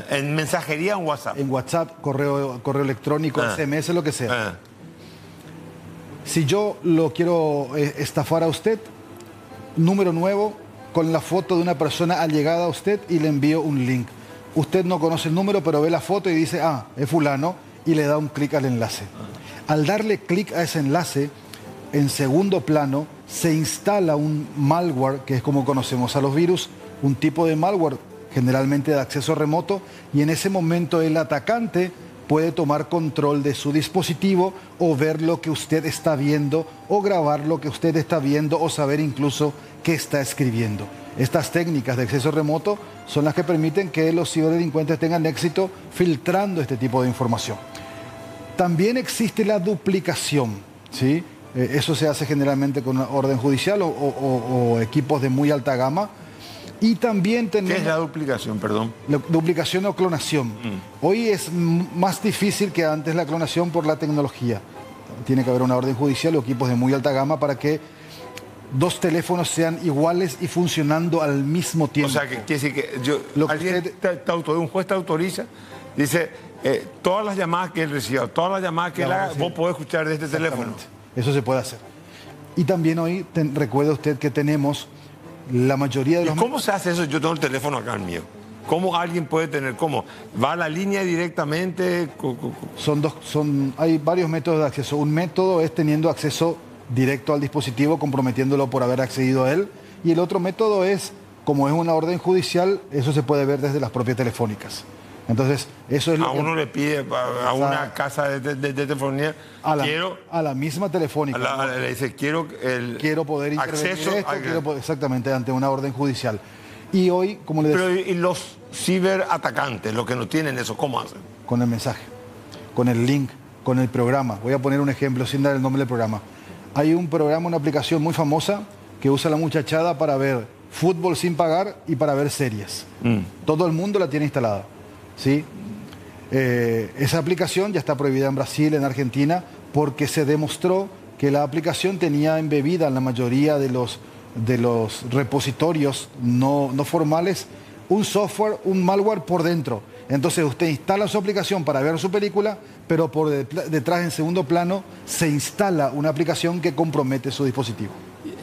en mensajería o en WhatsApp. En WhatsApp, correo electrónico, SMS, lo que sea. Si yo lo quiero estafar a usted, número nuevo, con la foto de una persona allegada a usted y le envío un link. Usted no conoce el número, pero ve la foto y dice: ah, es fulano, y le da un clic al enlace. Al darle clic a ese enlace, en segundo plano, se instala un malware, que es como conocemos a los virus, un tipo de malware generalmente de acceso remoto, y en ese momento el atacante puede tomar control de su dispositivo o ver lo que usted está viendo o grabar lo que usted está viendo o saber incluso qué está escribiendo. Estas técnicas de acceso remoto son las que permiten que los ciberdelincuentes tengan éxito filtrando este tipo de información. También existe la duplicación, ¿sí? Eso se hace generalmente con una orden judicial o equipos de muy alta gama. Y también tenemos... ¿Qué es la duplicación, perdón? La duplicación o clonación. Hoy es más difícil que antes la clonación por la tecnología. Tiene que haber una orden judicial o equipos de muy alta gama para que dos teléfonos sean iguales y funcionando al mismo tiempo. O sea, que quiere decir que un juez te autoriza, dice, todas las llamadas que él reciba, todas las llamadas que él haga, vos podés escuchar de este teléfono. Eso se puede hacer. Y también hoy, recuerde usted que tenemos la mayoría de los... ¿Y cómo se hace eso? Yo tengo el teléfono acá, el mío. ¿Cómo alguien puede tener? ¿Cómo? ¿Va a la línea directamente? Hay varios métodos de acceso. Un método es teniendo acceso directo al dispositivo, comprometiéndolo por haber accedido a él. Y el otro método es, como es una orden judicial, eso se puede ver desde las propias telefónicas. Entonces, eso es lo que... uno le pide a una casa de telefonía, a la misma telefónica. Le dice, quiero poder intervenir acceso exactamente, ante una orden judicial. Y hoy, como le decía... Pero ¿y los ciberatacantes, los que no tienen eso, cómo hacen? Con el mensaje, con el link, con el programa. Voy a poner un ejemplo sin dar el nombre del programa. Hay un programa, una aplicación muy famosa que usa la muchachada para ver fútbol sin pagar y para ver series. Todo el mundo la tiene instalada, ¿sí? Esa aplicación ya está prohibida en Brasil, en Argentina, porque se demostró que la aplicación tenía embebida en la mayoría de los repositorios no formales un software, un malware por dentro. Entonces usted instala su aplicación para ver su película, pero por detrás, en segundo plano, se instala una aplicación que compromete su dispositivo.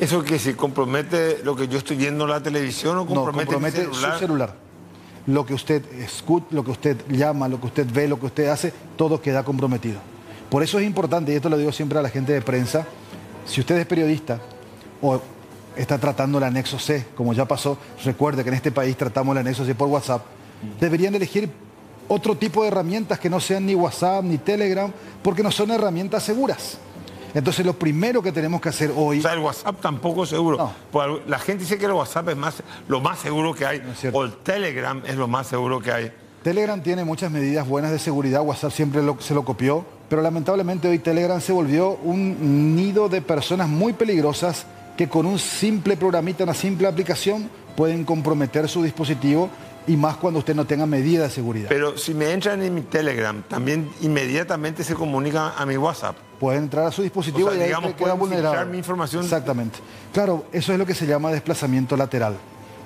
¿Eso que si compromete lo que yo estoy viendo en la televisión o compromete su celular? Lo que usted escucha, lo que usted llama, lo que usted ve, lo que usted hace, todo queda comprometido. Por eso es importante, y esto lo digo siempre a la gente de prensa, si usted es periodista o está tratando el anexo C, como ya pasó, recuerde que en este país tratamos el anexo C por WhatsApp, deberían elegir otro tipo de herramientas que no sean ni WhatsApp ni Telegram, porque no son herramientas seguras. Entonces lo primero que tenemos que hacer hoy... O sea, el WhatsApp tampoco es seguro. No. Pues la gente dice que el WhatsApp es lo más seguro que hay, o el Telegram es lo más seguro que hay. Telegram tiene muchas medidas buenas de seguridad, WhatsApp siempre se lo copió, pero lamentablemente hoy Telegram se volvió un nido de personas muy peligrosas que con un simple programita, una simple aplicación, pueden comprometer su dispositivo, y más cuando usted no tenga medidas de seguridad. Pero si me entran en mi Telegram, también inmediatamente se comunica a mi WhatsApp. Pueden entrar a su dispositivo, o sea, y ahí digamos, queda vulnerable. filtrar mi información. Exactamente. Claro, eso es lo que se llama desplazamiento lateral.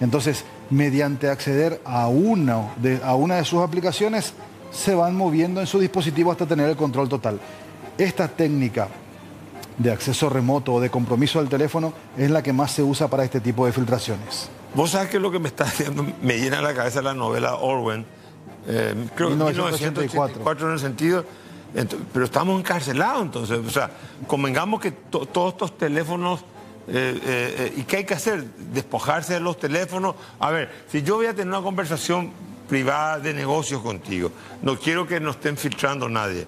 Entonces, mediante acceder a una de sus aplicaciones, se van moviendo en su dispositivo hasta tener el control total. Esta técnica de acceso remoto o de compromiso del teléfono es la que más se usa para este tipo de filtraciones. Vos sabés que lo que me está haciendo, me llena la cabeza la novela Orwell, creo que 1984 en el sentido, pero estamos encarcelados entonces, o sea, convengamos que todos estos teléfonos, ¿y qué hay que hacer? Despojarse de los teléfonos. A ver, si yo voy a tener una conversación privada de negocios contigo, no quiero que nos estén filtrando nadie,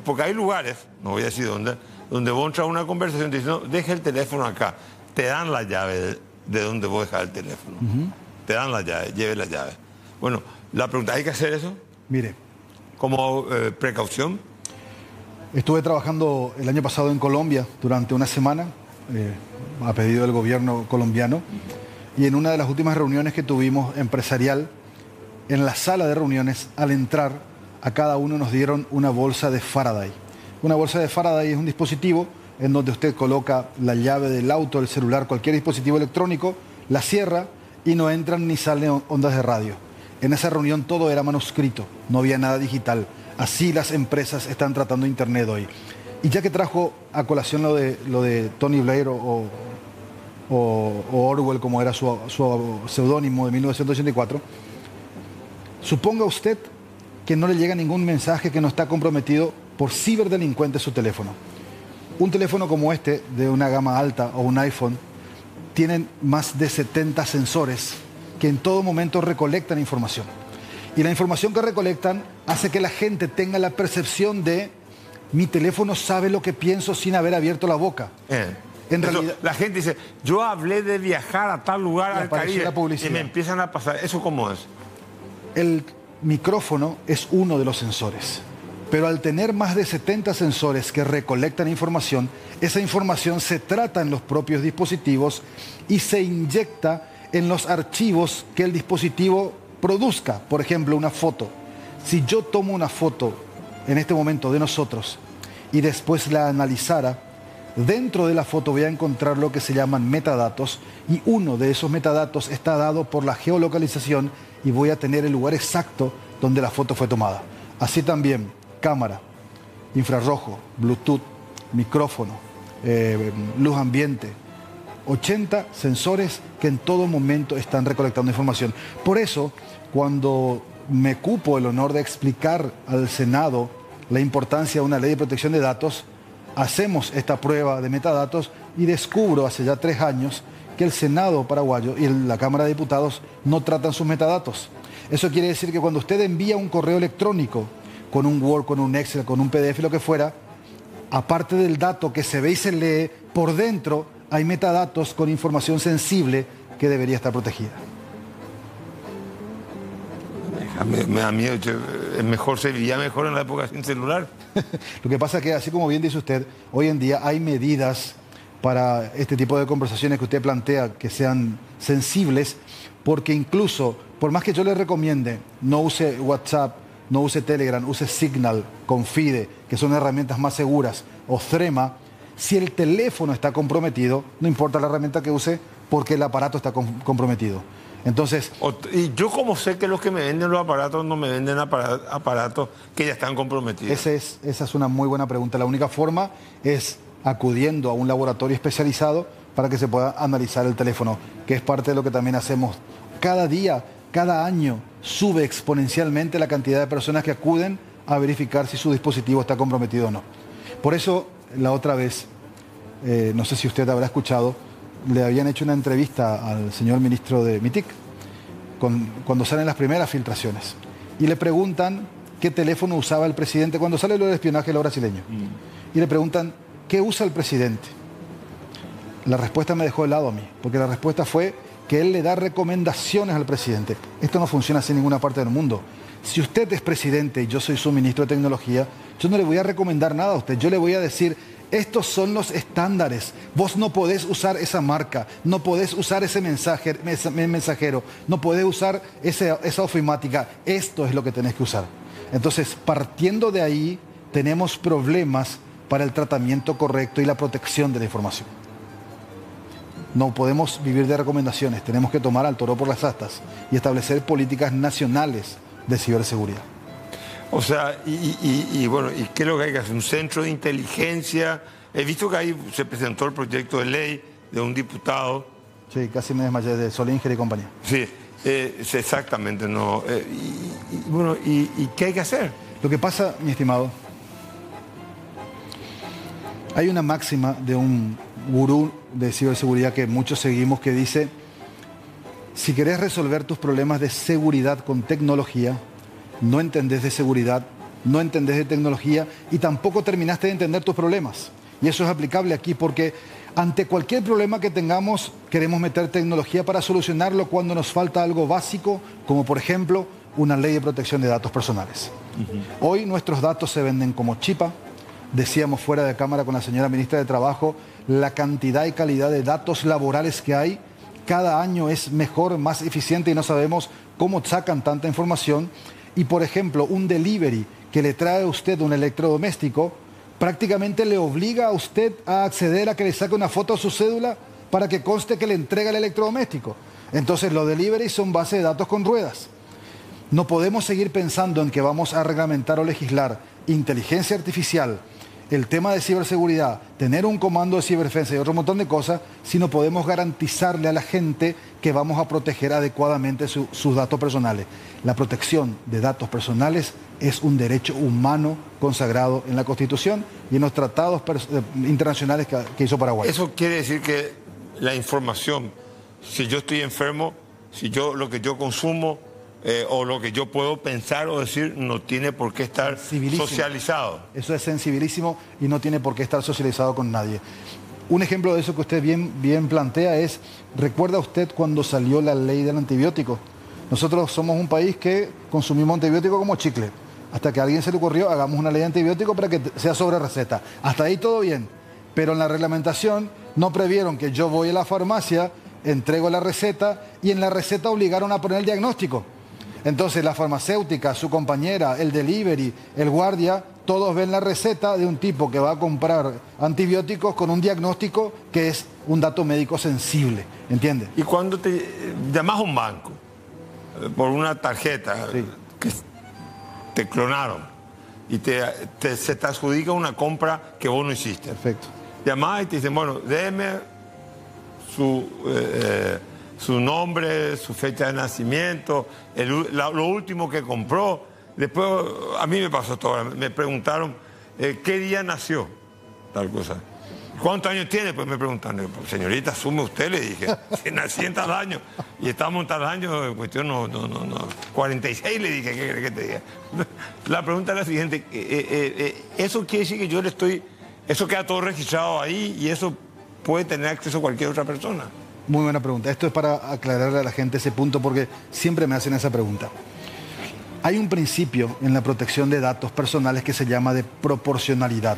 porque hay lugares, no voy a decir dónde, donde vos entras a una conversación y te dicen, no, deja el teléfono acá, te dan la llave de donde vos dejas el teléfono. Te dan la llave, lleve la llave. Bueno, la pregunta, ¿hay que hacer eso? Mire. ¿Como precaución? Estuve trabajando el año pasado en Colombia durante una semana, a pedido del gobierno colombiano, y en una de las últimas reuniones que tuvimos empresarial, en la sala de reuniones, al entrar, a cada uno nos dieron una bolsa de Faraday. Una bolsa de Faraday es un dispositivo en donde usted coloca la llave del auto, el celular, cualquier dispositivo electrónico, la cierra y no entran ni salen ondas de radio. En esa reunión todo era manuscrito, no había nada digital. Así las empresas están tratando Internet hoy. Y ya que trajo a colación lo de Tony Blair o Orwell, como era su seudónimo de 1984, suponga usted que no le llega ningún mensaje que no está comprometido por ciberdelincuentes su teléfono. Un teléfono como este, de una gama alta o un iPhone, tienen más de 70 sensores que en todo momento recolectan información. Y la información que recolectan hace que la gente tenga la percepción de mi teléfono sabe lo que pienso sin haber abierto la boca. En realidad, la gente dice, yo hablé de viajar a tal lugar al Caribe y me empiezan a pasar. ¿Eso cómo es? El micrófono es uno de los sensores. Pero al tener más de 70 sensores que recolectan información, esa información se trata en los propios dispositivos y se inyecta en los archivos que el dispositivo produzca. Por ejemplo, una foto. Si yo tomo una foto en este momento de nosotros y después la analizara, dentro de la foto voy a encontrar lo que se llaman metadatos, y uno de esos metadatos está dado por la geolocalización y voy a tener el lugar exacto donde la foto fue tomada. Así también cámara, infrarrojo, Bluetooth, micrófono, luz ambiente, 80 sensores que en todo momento están recolectando información. Por eso, cuando me cupo el honor de explicar al Senado la importancia de una ley de protección de datos, hacemos esta prueba de metadatos y descubro hace ya 3 años que el Senado paraguayo y la Cámara de Diputados no tratan sus metadatos. Eso quiere decir que cuando usted envía un correo electrónico con un Word, con un Excel, con un PDF, lo que fuera, aparte del dato que se ve y se lee, por dentro hay metadatos con información sensible que debería estar protegida. Me da miedo, se vivía mejor en la época sin celular. Lo que pasa es que, así como bien dice usted, hoy en día hay medidas para este tipo de conversaciones que usted plantea que sean sensibles, porque incluso, por más que yo le recomiende, no use WhatsApp, no use Telegram, use Signal, Confide, que son herramientas más seguras, o Threema, si el teléfono está comprometido, no importa la herramienta que use, porque el aparato está comprometido. Entonces, y yo como sé que los que me venden los aparatos no me venden aparatos que ya están comprometidos. Esa es una muy buena pregunta. La única forma es acudiendo a un laboratorio especializado para que se pueda analizar el teléfono, que es parte de lo que también hacemos. Cada día, cada año, sube exponencialmente la cantidad de personas que acuden a verificar si su dispositivo está comprometido o no. Por eso, la otra vez, no sé si usted habrá escuchado, le habían hecho una entrevista al señor ministro de MITIC cuando salen las primeras filtraciones y le preguntan qué teléfono usaba el presidente cuando sale lo del espionaje de lo brasileño. Y le preguntan ¿qué usa el presidente? La respuesta me dejó helado a mí, porque la respuesta fue que él le da recomendaciones al presidente. Esto no funciona así en ninguna parte del mundo. Si usted es presidente y yo soy su ministro de tecnología, yo no le voy a recomendar nada a usted. Yo le voy a decir, estos son los estándares. Vos no podés usar esa marca, no podés usar ese mensajero, no podés usar esa ofimática. Esto es lo que tenés que usar. Entonces, partiendo de ahí, tenemos problemas para el tratamiento correcto y la protección de la información. No podemos vivir de recomendaciones, tenemos que tomar al toro por las astas y establecer políticas nacionales de ciberseguridad. O sea, bueno, ¿y qué es lo que hay que hacer? ¿Un centro de inteligencia? He visto que ahí se presentó el proyecto de ley de un diputado. Sí, casi me desmayé, de Solinger y compañía. Sí, exactamente, no. Bueno, ¿y qué hay que hacer? Lo que pasa, mi estimado, hay una máxima de un gurú de ciberseguridad que muchos seguimos que dice, si querés resolver tus problemas de seguridad con tecnología, no entendés de seguridad, no entendés de tecnología y tampoco terminaste de entender tus problemas. Y eso es aplicable aquí porque ante cualquier problema que tengamos, queremos meter tecnología para solucionarlo cuando nos falta algo básico, como por ejemplo una ley de protección de datos personales. Hoy nuestros datos se venden como chipa. Decíamos fuera de cámara con la señora ministra de Trabajo, la cantidad y calidad de datos laborales que hay cada año es mejor, más eficiente y no sabemos cómo sacan tanta información. Y por ejemplo, un delivery que le trae a usted un electrodoméstico, prácticamente le obliga a usted a acceder a que le saque una foto a su cédula para que conste que le entrega el electrodoméstico. Entonces los deliveries son base de datos con ruedas. No podemos seguir pensando en que vamos a reglamentar o legislar inteligencia artificial, el tema de ciberseguridad, tener un comando de ciberdefensa y otro montón de cosas, si no podemos garantizarle a la gente que vamos a proteger adecuadamente sus datos personales. La protección de datos personales es un derecho humano consagrado en la Constitución y en los tratados internacionales que hizo Paraguay. Eso quiere decir que la información, si yo estoy enfermo, si lo que yo consumo o lo que yo puedo pensar o decir no tiene por qué estar socializado. Eso es sensibilísimo y no tiene por qué estar socializado con nadie. Un ejemplo de eso que usted bien plantea es, ¿recuerda usted cuando salió la ley del antibiótico? Nosotros somos un país que consumimos antibiótico como chicle. Hasta que a alguien se le ocurrió, hagamos una ley de antibiótico para que sea sobre receta. Hasta ahí todo bien. Pero en la reglamentación no previeron que yo voy a la farmacia, entrego la receta y en la receta obligaron a poner el diagnóstico. Entonces la farmacéutica, su compañera, el delivery, el guardia, todos ven la receta de un tipo que va a comprar antibióticos con un diagnóstico que es un dato médico sensible, ¿entiendes? Y cuando te llamas a un banco por una tarjeta que te clonaron y se te adjudica una compra que vos no hiciste. Perfecto. Llamás y te dicen, bueno, déjeme su nombre, su fecha de nacimiento, lo último que compró. Después, a mí me pasó todo, me preguntaron qué día nació, tal cosa. ¿Cuántos años tiene? Pues me preguntaron, señorita, asume usted, le dije, si nací en tal año, y estamos en tal año, en cuestión no, 46 le dije, ¿qué crees que te diga? La pregunta es la siguiente, ¿eso quiere decir que yo eso queda todo registrado ahí y eso puede tener acceso a cualquier otra persona? Muy buena pregunta. Esto es para aclararle a la gente ese punto porque siempre me hacen esa pregunta. Hay un principio en la protección de datos personales que se llama de proporcionalidad.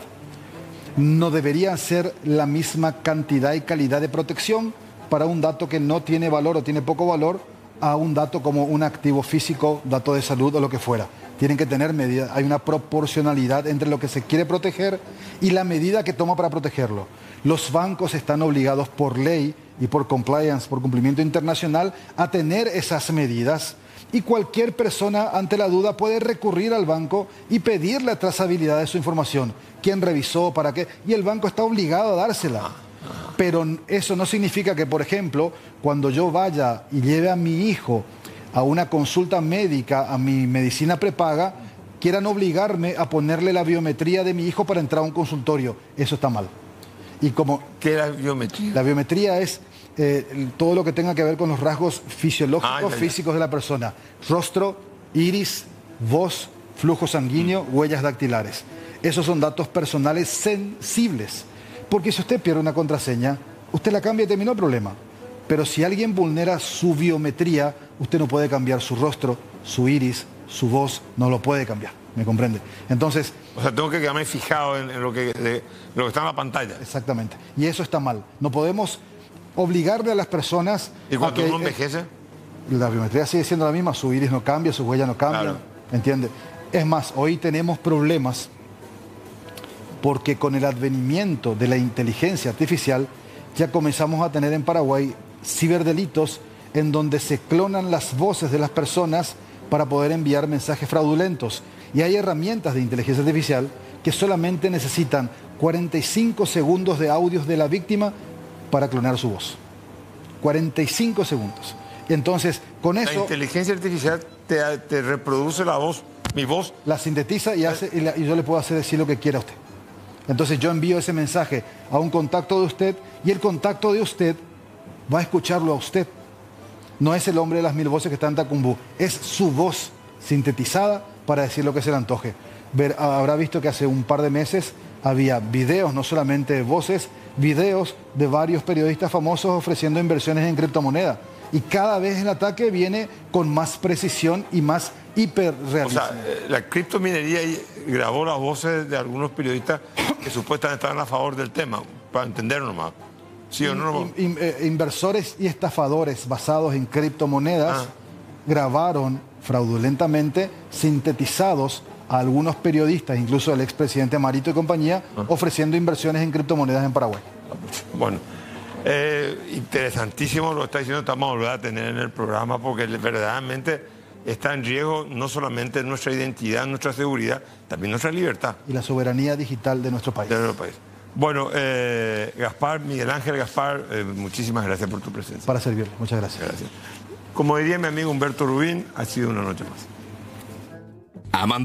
No debería ser la misma cantidad y calidad de protección para un dato que no tiene valor o tiene poco valor a un dato como un activo físico, dato de salud o lo que fuera. Tienen que tener medidas. Hay una proporcionalidad entre lo que se quiere proteger y la medida que toma para protegerlo. Los bancos están obligados por ley y por compliance, por cumplimiento internacional, a tener esas medidas y cualquier persona ante la duda puede recurrir al banco y pedir la trazabilidad de su información. ¿Quién revisó? ¿Para qué? Y el banco está obligado a dársela. Pero eso no significa que, por ejemplo, cuando yo vaya y lleve a mi hijo a una consulta médica, a mi medicina prepaga, quieran obligarme a ponerle la biometría de mi hijo para entrar a un consultorio. Eso está mal. Y como, ¿qué es la biometría? La biometría es todo lo que tenga que ver con los rasgos fisiológicos, físicos de la persona. Rostro, iris, voz, flujo sanguíneo, huellas dactilares. Esos son datos personales sensibles. Porque si usted pierde una contraseña, usted la cambia y terminó el problema. Pero si alguien vulnera su biometría, usted no puede cambiar su rostro, su iris, su voz, no lo puede cambiar. ¿Me comprende? Entonces... O sea, tengo que quedarme fijado en lo que está en la pantalla. Exactamente. Y eso está mal. No podemos obligarle a las personas... ¿Y cuando uno envejece? La biometría sigue siendo la misma, su iris no cambia, su huella no cambia. Claro. ¿Entiende? Es más, hoy tenemos problemas porque con el advenimiento de la inteligencia artificial ya comenzamos a tener en Paraguay ciberdelitos en donde se clonan las voces de las personas para poder enviar mensajes fraudulentos. Y hay herramientas de inteligencia artificial que solamente necesitan 45 segundos de audios de la víctima para clonar su voz. 45 segundos. Entonces, con eso... La inteligencia artificial te reproduce la voz, mi voz. La sintetiza y yo le puedo hacer decir lo que quiera a usted. Entonces yo envío ese mensaje a un contacto de usted y el contacto de usted va a escucharlo a usted. No es el hombre de las 1000 voces que está en Tacumbú, es su voz sintetizada para decir lo que se le antoje. Habrá visto que hace un par de meses había videos, no solamente de voces, videos de varios periodistas famosos ofreciendo inversiones en criptomonedas. Y cada vez el ataque viene con más precisión y más hiperrealismo. O sea, la criptominería grabó las voces de algunos periodistas que supuestamente estaban a favor del tema, para entenderlo nomás. ¿Sí o no? Inversores y estafadores basados en criptomonedas grabaron fraudulentamente, sintetizados a algunos periodistas, incluso el expresidente Marito y compañía, ofreciendo inversiones en criptomonedas en Paraguay. Bueno, interesantísimo lo que está diciendo, estamos a volver a tener en el programa porque verdaderamente está en riesgo no solamente nuestra identidad, nuestra seguridad, también nuestra libertad. Y la soberanía digital de nuestro país. Bueno, Gaspar, Miguel Ángel Gaspar, muchísimas gracias por tu presencia. Para servirle, muchas gracias. Como diría mi amigo Humberto Rubín, ha sido una noche más.